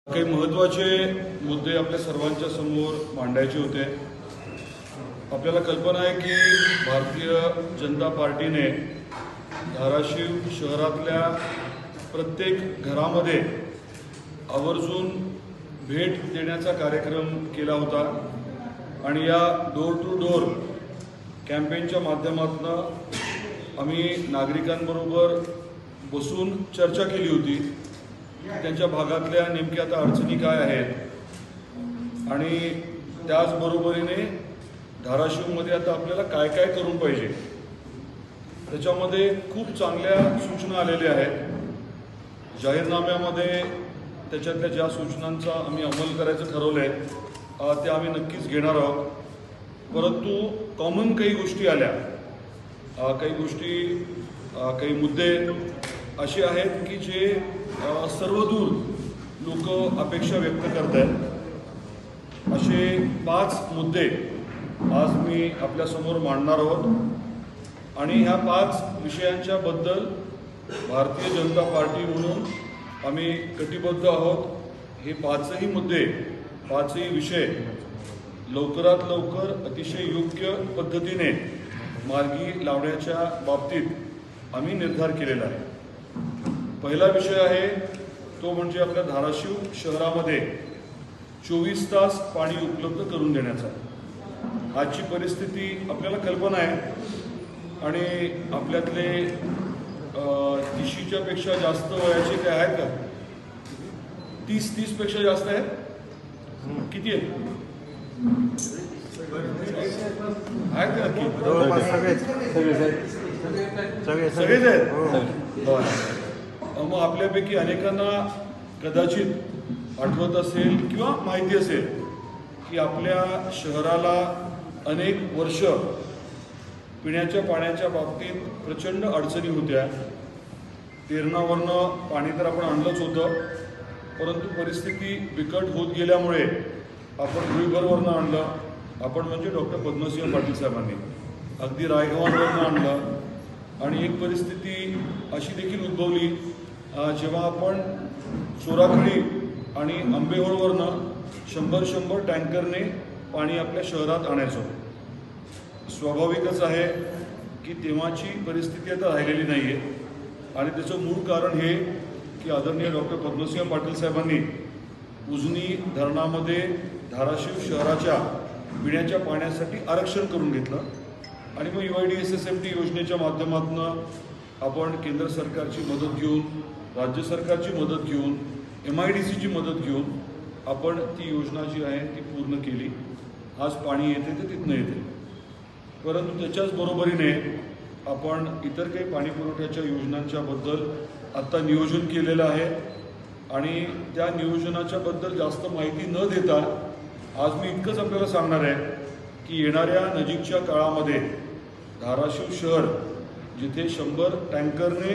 काही महत्त्वाचे मुद्दे आपल्या सर्वांच्या समोर मांडायचे होते। आपल्याला कल्पना आहे की भारतीय जनता पार्टीने धाराशिव शहरातल्या प्रत्येक घरामध्ये आवर्जून भेट देण्याचा कार्यक्रम केला होता आणि या डोर टू डोर कॅम्पेनच्या माध्यमातून आम्ही नागरिकांबरोबर बसून चर्चा केली होती। त्यांच्या भागातल्या नेमक्या आता अडचणी काय आहेत आणि त्याचबरोबरीने धाराशिवमध्ये आता आपल्याला काय काय करून पाहिजे, त्याच्यामध्ये खूप चांगल्या सूचना आलेल्या आहेत। जाहीरनाम्यामध्ये त्याच्यातल्या ज्या सूचनांचा आम्ही अंमल करायचं ठरवलं आहे ते आम्ही नक्कीच घेणार आहोत। परंतु कॉमन काही गोष्टी आल्या, काही गोष्टी, काही मुद्दे असे आहेत की जे सर्वदूर लोक अपेक्षा व्यक्त करत आहेत। असे 5 मुद्दे आज मी आपल्यासमोर मांडणार आहोत आणि ह्या 5 विषयांच्या बद्दल भारतीय जनता पार्टी म्हणून आम्ही कटिबद्ध आहोत। हे 5ही मुद्दे, 5ही विषय लवकरात लवकर अतिशय योग्य पद्धतीने मार्गी लावण्याच्या बाबतीत आम्ही निर्धार केलेला आहे। पहिला विषय आहे तो म्हणजे आपल्या धाराशिव शहरामध्ये 24 तास पाणी उपलब्ध करून देण्याचा। आजची परिस्थिती आपल्याला कल्पना आहे आणि आपल्यातले 30च्या पेक्षा जास्त वयाचे काय आहेत का? 30 पेक्षा जास्त आहेत? किती आहेत? आहेत का नक्की? सगळेच आहेत। मग आपल्यापैकी अनेकांना कदाचित आठवत असेल किंवा माहिती असेल की आपल्या शहराला अनेक वर्ष पिण्याच्या पाण्याच्या बाबतीत प्रचंड अडचणी होत्या। तेरणावरनं पाणी तर आपण आणलंच होतं, परंतु परिस्थिती बिकट होत गेल्यामुळे आपण रुईभरवरनं आणलं, आपण म्हणजे डॉक्टर पद्मसिंह पाटील साहेबांनी अगदी रायगव्हाणवरनं आणलं आणि एक परिस्थिती अशी देखील उद्भवली जेव्हा आपण चोराखळी आणि आंबेहोळवरनं 100 टँकरने पाणी आपल्या शहरात आणायचो। स्वाभाविकच आहे की तेव्हाची परिस्थिती आता राहिलेली नाही आहे आणि त्याचं मूळ कारण हे की आदरणीय डॉक्टर पद्मसिंह पाटील साहेबांनी उजनी धरणामध्ये धाराशिव शहराच्या पिण्याच्या पाण्यासाठी आरक्षण करून घेतलं आणि मग UIDSSMT योजनेच्या माध्यमातून आपण केंद्र सरकारची मदत घेऊन, राज्य सरकारची मदत घेऊन, MIDCची मदत घेऊन आपण ती योजना जी आहे ती पूर्ण केली। आज पाणी येते ते तिथनं येते, परंतु त्याच्याच बरोबरीने आपण इतर काही पाणी पुरवठ्याच्या योजनांच्या बद्दल आत्ता नियोजन केलेलं आहे आणि त्या नियोजनाच्या बद्दल जास्त माहिती न देता आज मी इतकंच आपल्याला सांगणार आहे की येणाऱ्या नजीकच्या काळामध्ये धाराशिव शहर जिथे 100 टँकरने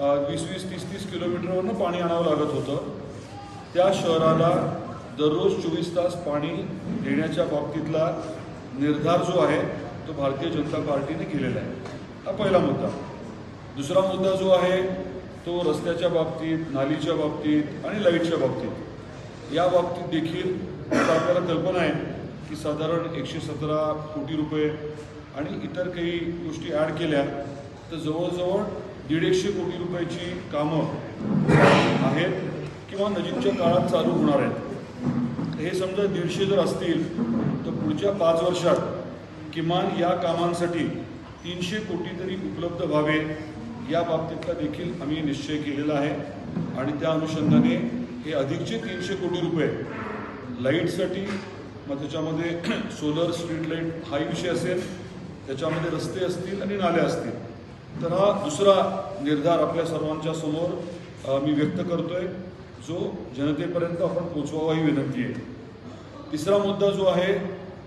20-30 किलोमीटरवरनं पाणी आणावं लागत होतं, त्या शहराला दररोज 24 तास पाणी देण्याच्या बाबतीतला निर्धार जो आहे तो भारतीय जनता पार्टीने केलेला आहे। हा पहिला मुद्दा। दुसरा मुद्दा जो आहे तो रस्त्याच्या बाबतीत, नालीच्या बाबतीत आणि लाईटच्या बाबतीत। या बाबतीत देखील आता आपल्याला कल्पना आहे की साधारण 117 कोटी रुपये आणि इतर काही गोष्टी ॲड केल्या तर जवळजवळ 150 कोटी रुपयाची कामं आहेत किंवा नजीकच्या काळात चालू होणार आहेत। हे समजा 150 जर असतील तर पुढच्या 5 वर्षात किमान या कामांसाठी 300 कोटी तरी उपलब्ध व्हावे या बाबतीतला देखील आम्ही निश्चय केलेला आहे आणि त्या अनुषंगाने हे अधिकचे 300 कोटी रुपये लाईटसाठी, मग त्याच्यामध्ये सोलर स्ट्रीट लाईट हाही विषय असेल, त्याच्यामध्ये रस्ते असतील आणि नाले असतील। तर हा दुसरा निर्धार आपल्या सर्वांच्या समोर मी व्यक्त करतोय जो जनतेपर्यंत आपण पोचवावा ही विनंती आहे। तिसरा मुद्दा जो आहे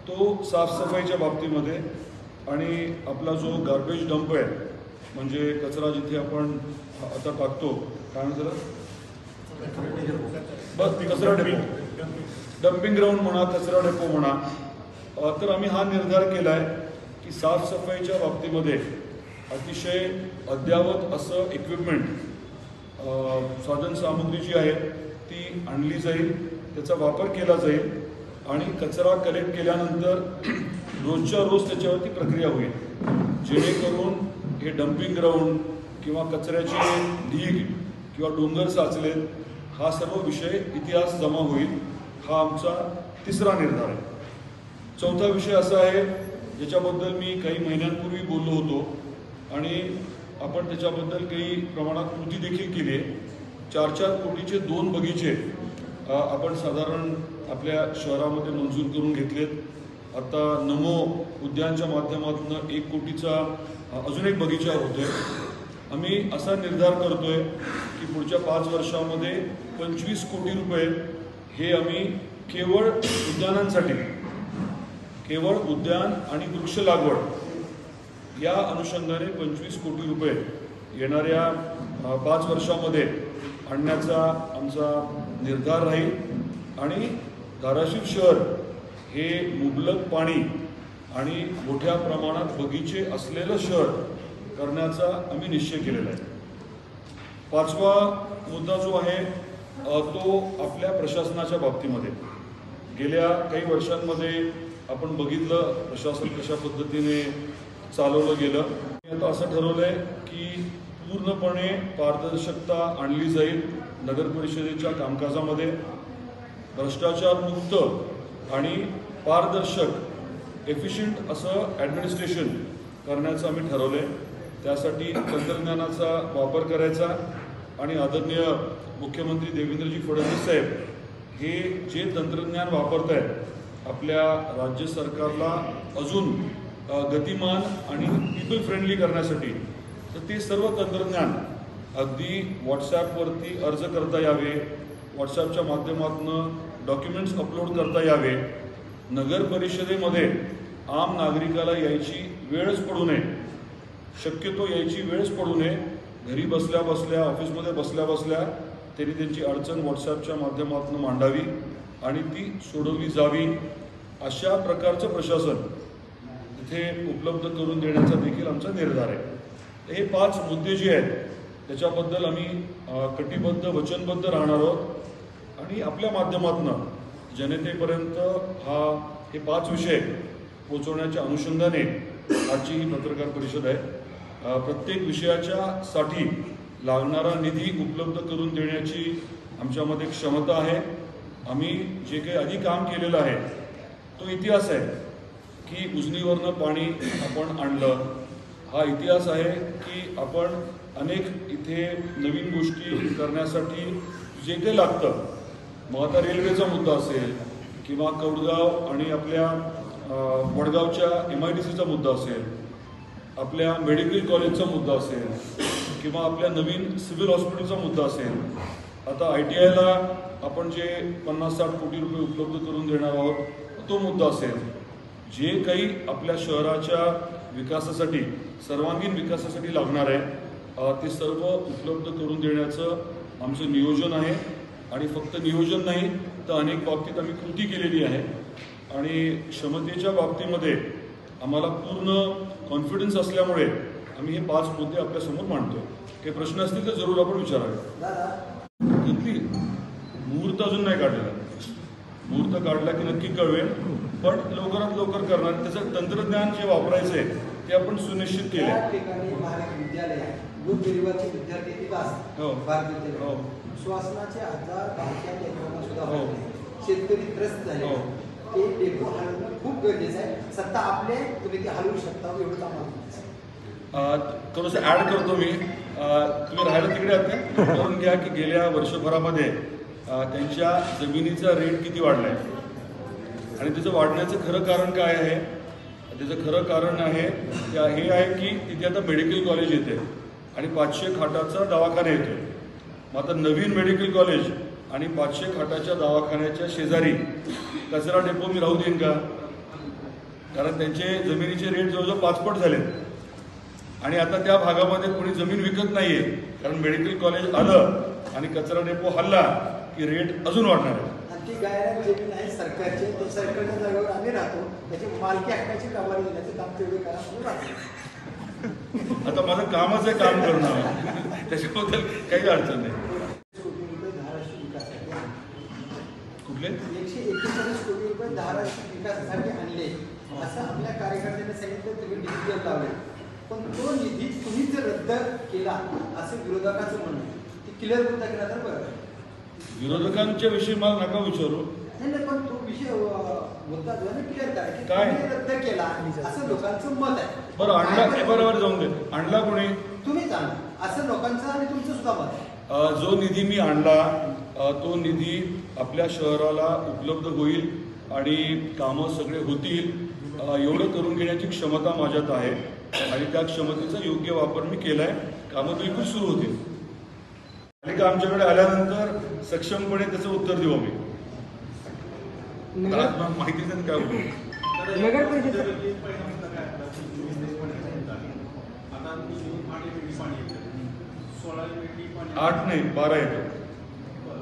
तो साफसफाईच्या बाबतीमध्ये आणि आपला जो गार्बेज डंप आहे, म्हणजे कचरा जिथे आपण आता टाकतो, काय म्हणतात बस कचरा डेपो, डम्पिंग ग्राउंड म्हणा, कचरा डेपो म्हणा, तर आम्ही हा निर्धार केला आहे की साफसफाईच्या बाबतीमध्ये अतिशय अद्ययावत असं इक्विपमेंट, साधन सामुग्री जी आहे ती आणली जाईल, त्याचा वापर केला जाईल आणि कचरा कलेक्ट केल्यानंतर रोजच्या रोज त्याच्यावरती प्रक्रिया होईल, जेणेकरून हे डम्पिंग ग्राउंड किंवा कचऱ्याचे ढीग किंवा डोंगर साचलेत हा सर्व विषय इतिहास जमा होईल. हा आमचा तिसरा निर्धार आहे. चौथा विषय असा आहे ज्याच्याबद्दल मी काही महिन्यांपूर्वी बोललो होतो आणि आपण त्याच्याबद्दल काही प्रमाणात कृती देखील केली आहे. 4-4 कोटीचे 2 बगीचे आपण साधारण आपल्या शहरामध्ये मंजूर करून घेतलेत. आता नमो उद्यानच्या माध्यमातून 1 कोटीचा अजून एक बगीचा होतोय. आम्ही असा निर्धार करतोय की पुढच्या 5 वर्षामध्ये 25 कोटी रुपये हे आम्ही केवळ उद्यानांसाठी, केवळ उद्यान आणि वृक्ष लागवड या अनुषंगाने 25 कोटी रुपये येणाऱ्या 5 वर्षामध्ये आणण्याचा आमचा निर्धार राहील. आणि धाराशिव शहर हे मुबलक पाणी आणि मोठ्या प्रमाणात बगीचे असलेलं शहर करण्याचा आम्ही निश्चय केलेला आहे. 5वा मुद्दा जो आहे तो आपल्या प्रशासनाच्या बाबतीमध्ये गेल्या काही वर्षांमध्ये आपण बघितलं प्रशासन कशा पद्धतीने चालवलं गेलं. आता असं ठरवलं आहे की पूर्णपणे पारदर्शकता आणली जाईल नगर परिषदेच्या कामकाजामध्ये. भ्रष्टाचार मुक्त आणि पारदर्शक एफिशियंट असं ॲडमिनिस्ट्रेशन करण्याचं आम्ही ठरवलं आहे. त्यासाठी तंत्रज्ञानाचा वापर करायचा आणि आदरणीय मुख्यमंत्री देवेंद्रजी फडणवीस साहेब हे जे तंत्रज्ञान वापरत आहेत आपल्या राज्य सरकारला अजून गतिमान आणि पीपल फ्रेंडली करण्यासाठी, तर ते सर्व तंत्रज्ञान अगदी व्हॉट्सॲपवरती अर्ज करता यावे, व्हॉट्सॲपच्या माध्यमातून डॉक्युमेंट्स अपलोड करता यावे, नगर परिषदेमध्ये आम नागरिकाला यायची वेळच पडू नये, शक्यतो यायची वेळच पडू नये. घरी बसल्या बसल्या, ऑफिसमध्ये बसल्या बसल्या त्यांनी त्यांची अडचण व्हॉट्सॲपच्या माध्यमातून मांडावी आणि ती सोडवली जावी. अशा प्रकारचं प्रशासन तिथे उपलब्ध करून देण्याचा देखील आमचा निर्धार आहे. हे 5 मुद्दे जे आहेत त्याच्याबद्दल आम्ही कटिबद्ध वचनबद्ध राहणार आहोत आणि आपल्या माध्यमातून जनतेपर्यंत हे 5 विषय पोचवण्याच्या अनुषंगाने आजची ही पत्रकार परिषद आहे. प्रत्येक विषयाच्या साठी लागणारा निधी उपलब्ध करून देण्याची आमच्यामध्ये क्षमता आहे. आम्ही जे काही आधी काम केलेलं आहे तो इतिहास आहे की उजनीवरनं पाणी आपण आणलं. हा इतिहास आहे की आपण अनेक इथे नवीन गोष्टी करण्यासाठी जे काही लागतं, मग आता रेल्वेचा मुद्दा असेल किंवा कौडगाव आणि आपल्या वडगावच्या MIDCचा मुद्दा असेल, आपल्या मेडिकल कॉलेजचा मुद्दा असेल किंवा आपल्या नवीन सिव्हिल हॉस्पिटलचा मुद्दा असेल. आता ITIला आपण जे 50-60 कोटी रुपये उपलब्ध करून देणार आहोत तो मुद्दा असेल. जे काही आपल्या शहराच्या विकासासाठी, सर्वांगीण विकासासाठी लागणार आहे ते सर्व उपलब्ध करून देण्याचं आमचं नियोजन आहे. आणि फक्त नियोजन नाही तर अनेक बाबतीत आम्ही कृती केलेली आहे. आणि क्षमतेच्या बाबतीमध्ये आम्हाला पूर्ण कॉन्फिडन्स असल्यामुळे आम्ही हे 5 मुद्दे आपल्यासमोर मांडतो. काही प्रश्न असतील तर जरूर आपण विचारावे. इथली मुहूर्त अजून नाही काढलेला, मुहूर्त काढला की नक्की कळवेल, पण लवकरात लवकर करणार. त्याचं तंत्रज्ञान जे वापरायचं आहे ते आपण सुनिश्चित केले. श्वासनाचे आजार भारतीय लेकरांना सुद्धा होते. शेतकरी त्रस्त झाले. ते डेपो हलवणं खूप गरजेचं आहे. सत्ता आपले तुम्ही ते हलवू शकता एवढं आम्हाला. थोडंसं ॲड करतो मी. तुम्ही राहायला तिकडे आहात का? करून घ्या की गेल्या वर्षभरामध्ये त्यांच्या जमिनीचा रेट किती वाढला आहे आणि त्याचं वाढण्याचं खरं कारण काय आहे. त्याचं खरं कारण आहे हे आहे की तिथे आता मेडिकल कॉलेज येते आणि 500 खाटाचा दवाखाना येतो. मग आता नवीन मेडिकल कॉलेज आणि 500 खाटाच्या दवाखान्याच्या शेजारी कचरा डेपो मी राहू देईन का? कारण त्यांचे जमिनीचे रेट जवळजवळ 5 पट झालेत आणि आता त्या भागामध्ये कोणी जमीन विकत नाहीये. कारण मेडिकल कॉलेज आलं आणि कचरा डेपो हल्ला की रेट अजून वाढणार आहे. ती गायरान जमीन आहे सरकारची, ते सरकारच्या जागेवर आम्ही राहतो. त्याची मालकी हक्काची कमारी देण्याचं काम तेवढे करा म्हणून राहतो. आता माझं कामच आहे काम करणं, त्याच्याबद्दल काही अडचण नाही. धाराशिव विकासासाठी कुठले 141 कोटी रुपये धाराशिव विकासासाठी आणले असं आपल्या कार्यकर्त्यांनी सांगितलं, तुम्ही डिजिटल लावले, पण तो निधी तुम्ही जर रद्द केला असं विरोधकांचं म्हणणं आहे. ती क्लिअर मुद्दा केला तर बरं. विरोधकांच्या विषयी मला नका विचारू. नाही, पण तो विषय मुद्दा जो आहे क्लिअर करा की काय? तुम्ही रद्द केला असं लोकांचं मत आहे. बरं, आणला बरोबर जाऊन दे. आणला कोणी? तुम्हीच आणला असं लोकांचं आणि तुमचं सुद्धा मत आहे. जो निधी मी आणला तो निधी आपल्या शहराला उपलब्ध होईल आणि कामं सगळे होतील एवढं करून घेण्याची क्षमता माझ्यात आहे आणि त्या क्षमतेचा योग्य वापर मी केला आहे. कामं बिलकुल सुरू होतील. पालिका आमच्याकडे आल्यानंतर सक्षमपणे त्याचं उत्तर देऊ आम्ही. माहिती नाही काय होतं. नगर परिषद 8 नाही 12 येतं.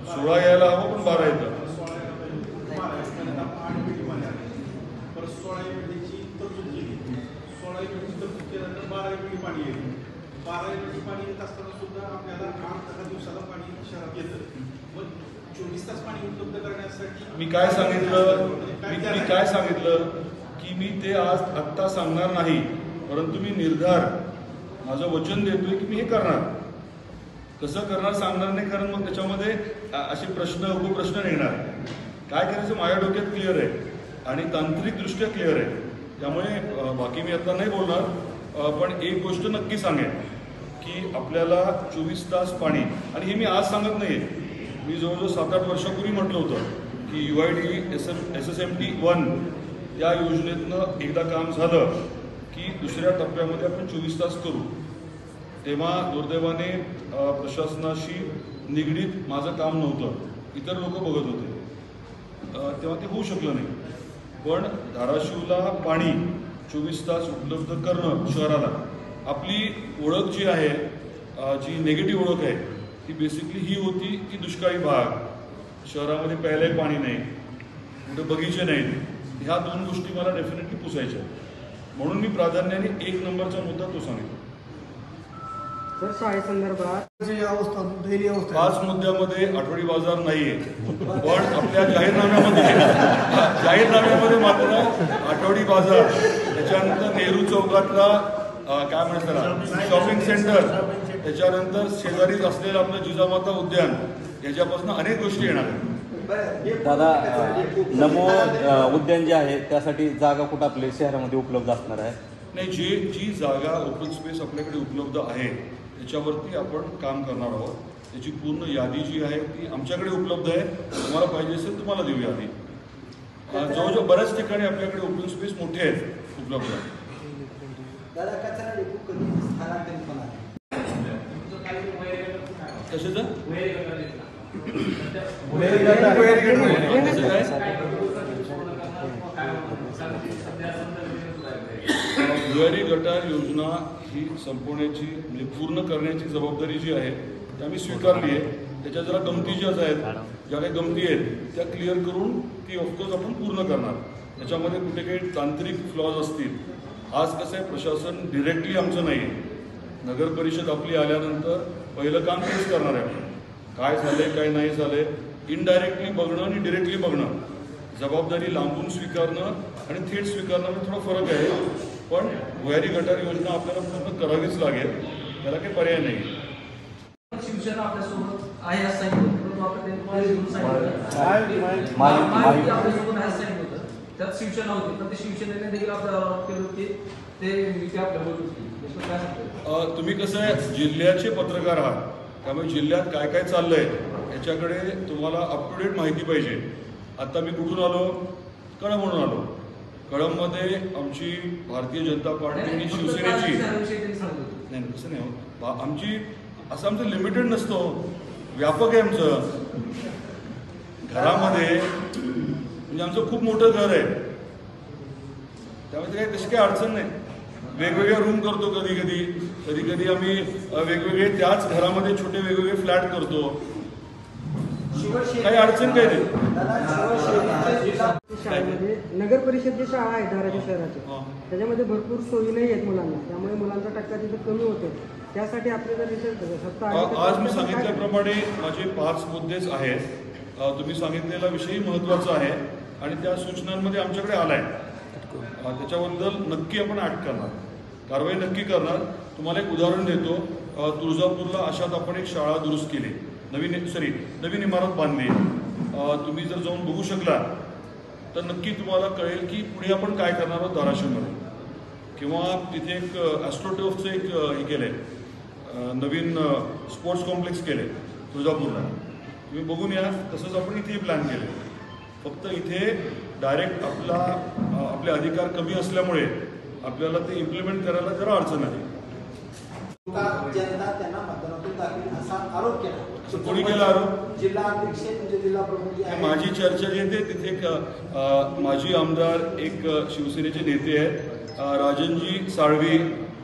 16 यायला हवं पण 12 येतं. पाणी येत असताना सुद्धा आपल्याला 8-10 दिवसाला पाणी शहरात येतं. मग 24 तास पाणी उपलब्ध करण्यासाठी मी काय सांगितलं की मी ते आज आत्ता सांगणार नाही, परंतु मी निर्धार माझं वचन देतोय की मी हे करणार. कसं करणार सांगणार नाही, कारण मग त्याच्यामध्ये असे प्रश्न उपप्रश्न येणार. काय करायचं माझ्या डोक्यात क्लिअर आहे आणि तांत्रिकदृष्ट्या क्लिअर आहे. त्यामुळे बाकी मी आता नाही बोलणार, पण एक गोष्ट नक्की सांगेन की आपल्याला 24 तास पाणी, आणि हे मी आज सांगत नाही आहे, मी जवळजवळ 7-8 वर्षापूर्वी म्हटलं होतं की UID SSMT 1 त्या योजनेतनं एकदा काम झालं की दुसऱ्या टप्प्यामध्ये आपण 24 तास करू. तेव्हा दुर्दैवाने प्रशासनाशी निगडीत माझं काम नव्हतं, इतर लोक बघत होते, तेव्हा ते होऊ शकलं नाही. पण धाराशिवला पाणी 24 तास उपलब्ध करणं शहराला, आपली ओळख जी आहे, जी निगेटिव्ह ओळख आहे, ती बेसिकली ही होती की दुष्काळी भाग, शहरामध्ये प्यायलाही पाणी नाही, कुठे बगीचे नाहीत. ह्या 2 गोष्टी मला डेफिनेटली पुसायच्या. म्हणून मी प्राधान्याने 1 नंबरचा मुद्दा तो सांगितला. सर शाळेसंदर्भात जी अवस्था दैनीय अवस्था 5 मुद्द्यामध्ये आठवडी बाजार नाहीये, पण आपल्या जाहीरनाम्यामध्ये मात्र आठवडी बाजार, त्याच्यानंतर नेहरू चौकातला काय म्हणतात त्याला शॉपिंग सेंटर, त्याच्यानंतर शेजारीच असलेलं आपलं जिजामाता उद्यान, याच्यापासून अनेक गोष्टी येणार आहेत. दादा, नमो उद्यान जे आहे त्यासाठी जागा कुठं आपल्या शहरामध्ये उपलब्ध असणार आहे? नाही, जी जागा ओपन स्पेस आपल्याकडे उपलब्ध आहे त्याच्यावरती आपण काम करणार आहोत. त्याची पूर्ण यादी जी आहे ती आमच्याकडे उपलब्ध आहे. तुम्हाला पाहिजे असेल तुम्हाला देऊ यादी. जवळजवळ बऱ्याच ठिकाणी आपल्याकडे ओपन स्पेस मोठे आहेत उपलब्ध. दादा कचरा डेपो कधी स्थलांतरित होणार? कशाचं? भुयारी गटार योजना ही संपवण्याची म्हणजे पूर्ण करण्याची जबाबदारी जी आहे ती आम्ही स्वीकारली आहे. त्याच्या जरा गमती ज्याच आहेत, ज्या काही गमती आहेत त्या क्लिअर करून ती ऑफकोर्स आपण पूर्ण करणार. त्याच्यामध्ये कुठे काही तांत्रिक फ्लॉज असतील. आज कसं आहे, प्रशासन डिरेक्टली आमचं नाही आहे. नगर परिषद आपली आल्यानंतर पहिलं काम तेच करणार आहे. काय झालंय काय नाही झालंय इनडायरेक्टली बघणं आणि डिरेक्टली बघणं, जबाबदारी लांबून स्वीकारणं आणि थेट स्वीकारणं थोडा फरक आहे. पण भुयारी गटार योजना आपल्याला पूर्ण करावीच लागेल, त्याला काही पर्याय नाही. शिवसेना आपल्यासोबत आहे असं सांगितलं, आपल्यासोबत आहे सांगितलं, त्यात शिवसेना होती, पण ते शिवसेनेने देखील आपल्याला केलं की ते आपल्याबरोबर होती. तुम्ही कसं आहे, जिल्ह्याचे पत्रकार आहात, त्यामुळे जिल्ह्यात काय काय चाललंय याच्याकडे तुम्हाला अप टू डेट माहिती पाहिजे. आता मी कुठून आलो? कळंब म्हणून आलो. कळंबमध्ये आमची भारतीय जनता पार्टी आणि शिवसेनेची नाही तसं नाही हो, आमची असं आमचं लिमिटेड नसतं, व्यापक आहे आमचं. घरामध्ये म्हणजे आमचं खूप मोठं घर आहे, त्यामध्ये काही तशी काही अडचण नाही. वेगवेगळे रूम करतो, कधी कधी आम्ही वेगवेगळे त्याच घरामध्ये छोटे वेगवेगळे फ्लॅट करतो, काही अडचण काही नाही. शाळेमध्ये नगर परिषद जी शाळा आहे धाराशिव शहराची, त्याच्यामध्ये भरपूर सोयी नाही आहेत मुलांना, त्यामुळे मुलांचा टक्का तिथे कमी होतो. त्यासाठी आपले जर रिसर्च आज मी सांगितल्याप्रमाणे माझे 5 मुद्देच आहेत. तुम्ही सांगितलेला विषयही महत्त्वाचा आहे आणि त्या सूचनांमध्ये आमच्याकडे आला आहे. त्याच्याबद्दल नक्की आपण ॲक्ट करणार, कारवाई नक्की करणार. तुम्हाला एक उदाहरण देतो. तुळजापूरला अशात आपण एक शाळा दुरुस्त केली, नवीन इमारत बांधली. तुम्ही जर जाऊन बघू शकला तर नक्की तुम्हाला कळेल की पुढे आपण काय करणार आहोत धाराशिवमध्ये. किंवा तिथे एक ॲस्ट्रोटर्फचं एक हे केलं आहे, नवीन स्पोर्ट्स कॉम्प्लेक्स केलं आहे तुळजापूरला. तुम्ही बघून या. तसंच आपण इथे प्लॅन केलं. फक्त इथे डायरेक्ट आपले अधिकार कमी असल्यामुळे आपल्याला ते इम्प्लिमेंट करायला जरा अडचण आहे. जनता त्यांना मतदानातून दाखवेल असा आरोप केला. कोणी केला आरोप? जिल्हा अध्यक्ष म्हणजे जिल्हा प्रमुख जे आहे. माझी चर्चा जी आहे तिथे एक माजी आमदार, एक शिवसेनेचे नेते आहेत राजनजी साळवी,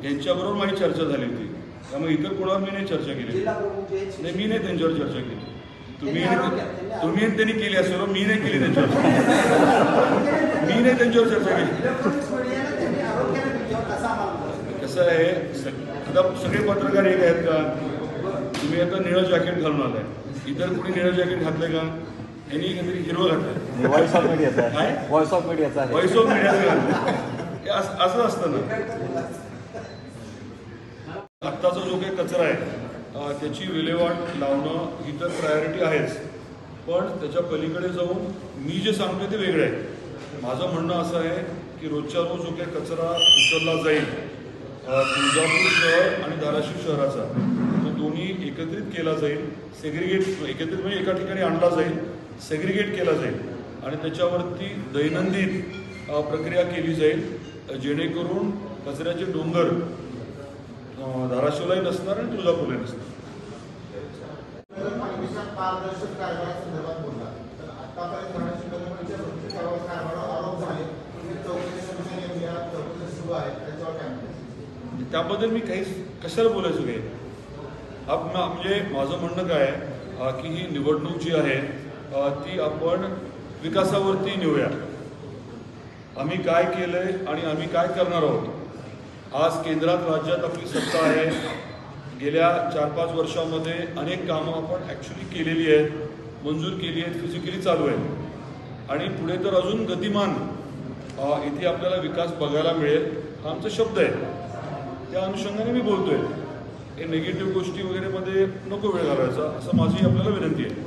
यांच्याबरोबर माझी चर्चा झाली होती. त्यामुळे इतर कोणावर मी नाही चर्चा केली. जिल्हा प्रमुख जे आहेत नाही, मी नाही त्यांच्यावर चर्चा केली. तुम्ही त्यांनी केली असेल, मी नाही केली त्यांच्यावर. मी नाही त्यांच्यावर चर्चा केली. कसं आहे, आता सगळे पत्रकार एक आहेत का? तुम्ही आता निळं जॅकेट घालून आलाय, इतर कुणी निळं जॅकेट घातलंय का? यांनी काहीतरी हिरवं घातलंय. व्हॉइस ऑफ मीडियाचा आहे. काय? व्हॉइस ऑफ मीडियाचा आहे. व्हॉइस ऑफ मीडियाचं घातलंय. असं असतं ना. आत्ताचा जो काही कचरा आहे त्याची विल्हेवाट लावणं ही तर प्रायोरिटी आहेच, पण त्याच्या पलीकडे जाऊन मी जे सांगतोय ते वेगळं आहे. माझं म्हणणं असं आहे की रोजच्या रोज जो काही कचरा उचलला जाईल तुळजापूर शहर आणि धाराशिव शहराचा, तो दोन्ही एकत्रित केला जाईल. एकत्रित म्हणजे एका ठिकाणी आणला जाईल, सेग्रिगेट केला जाईल आणि त्याच्यावरती दैनंदिन प्रक्रिया केली जाईल, जेणेकरून कचऱ्याचे डोंगर धाराशिवलाही नसणार आणि तुळजापूरलाही नसणार. पारदर्शक कारभारासंदर्भात बोलला तर आतापर्यंत आरोप झाले, चौकशी सुरू आहे, त्याच्यावर काय? त्याबद्दल मी काही कशाला बोलायचं काही. म्हणजे माझं म्हणणं काय आहे की ही निवडणूक जी आहे ती आपण विकासावरती नेऊया. आम्ही काय केलंय आणि आम्ही काय करणार आहोत. आज केंद्रात राज्यात आपली सत्ता आहे. गेल्या 4-5 वर्षामध्ये अनेक कामं आपण ॲक्च्युली केलेली आहेत, मंजूर केली आहेत, फिजिकली चालू आहेत आणि पुढे तर अजून गतिमान इथे आपल्याला विकास बघायला मिळेल, हा आमचा शब्द आहे. त्या अनुषंगाने मी बोलतोय. हे निगेटिव्ह गोष्टी वगैरेमध्ये नको वेळ घालवायचा, असं माझी आपल्याला विनंती आहे.